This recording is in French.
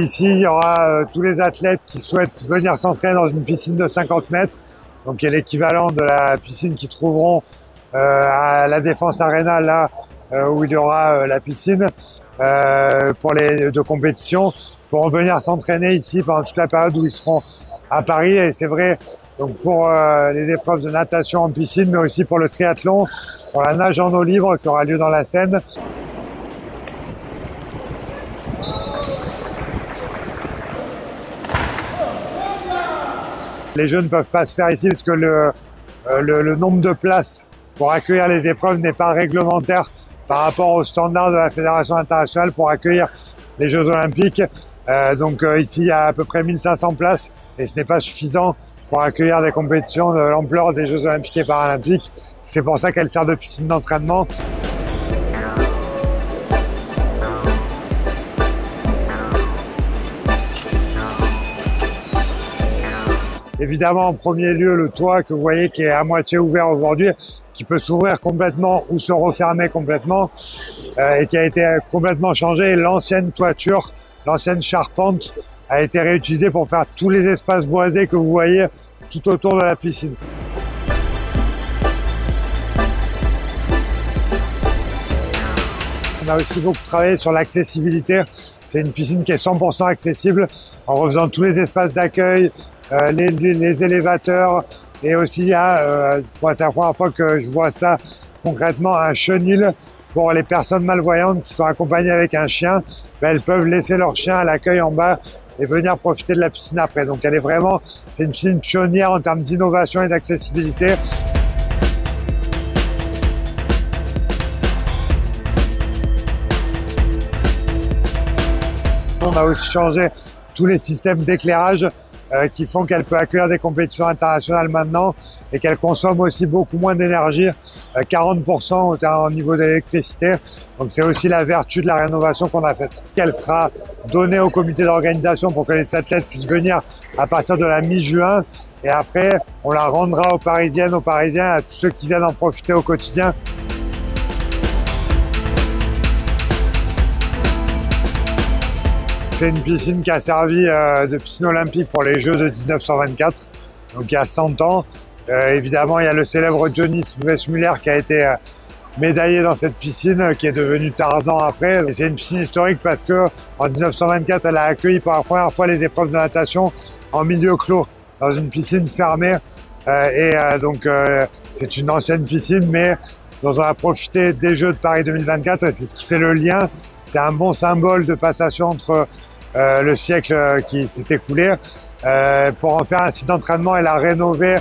Ici, il y aura tous les athlètes qui souhaitent venir s'entraîner dans une piscine de 50 mètres, donc qui est l'équivalent de la piscine qu'ils trouveront à la Défense Arena, là où il y aura la piscine pour les de compétition, pour venir s'entraîner ici pendant toute la période où ils seront à Paris. Et c'est vrai donc pour les épreuves de natation en piscine, mais aussi pour le triathlon, pour la nage en eau libre qui aura lieu dans la Seine. Les jeux ne peuvent pas se faire ici parce que le nombre de places pour accueillir les épreuves n'est pas réglementaire par rapport aux standards de la Fédération internationale pour accueillir les Jeux olympiques. Donc ici, il y a à peu près 1500 places et ce n'est pas suffisant pour accueillir des compétitions de l'ampleur des Jeux olympiques et paralympiques. C'est pour ça qu'elle sert de piscine d'entraînement. Évidemment, en premier lieu, le toit que vous voyez qui est à moitié ouvert aujourd'hui, qui peut s'ouvrir complètement ou se refermer complètement et qui a été complètement changé. L'ancienne toiture, l'ancienne charpente a été réutilisée pour faire tous les espaces boisés que vous voyez tout autour de la piscine. On a aussi beaucoup travaillé sur l'accessibilité. C'est une piscine qui est 100% accessible en refaisant tous les espaces d'accueil, les élévateurs, et aussi il y a, c'est la première fois que je vois ça concrètement, un chenil pour les personnes malvoyantes qui sont accompagnées avec un chien. Elles peuvent laisser leur chien à l'accueil en bas et venir profiter de la piscine après. Donc elle est vraiment, c'est une piscine pionnière en termes d'innovation et d'accessibilité. On a aussi changé tous les systèmes d'éclairage qui font qu'elle peut accueillir des compétitions internationales maintenant et qu'elle consomme aussi beaucoup moins d'énergie, 40% au niveau d'électricité. Donc c'est aussi la vertu de la rénovation qu'on a faite. Elle sera donnée au comité d'organisation pour que les athlètes puissent venir à partir de la mi-juin, et après on la rendra aux Parisiennes, aux Parisiens, à tous ceux qui viennent en profiter au quotidien. C'est une piscine qui a servi de piscine olympique pour les Jeux de 1924, donc il y a 100 ans. Évidemment, il y a le célèbre Johnny Weissmuller qui a été médaillé dans cette piscine, qui est devenu Tarzan après. Et c'est une piscine historique parce que en 1924, elle a accueilli pour la première fois les épreuves de natation en milieu clos, dans une piscine fermée. Donc c'est une ancienne piscine, mais dont on a profité des Jeux de Paris 2024, et c'est ce qui fait le lien. C'est un bon symbole de passation entre le siècle qui s'est écoulé. Pour en faire un site d'entraînement et la rénover.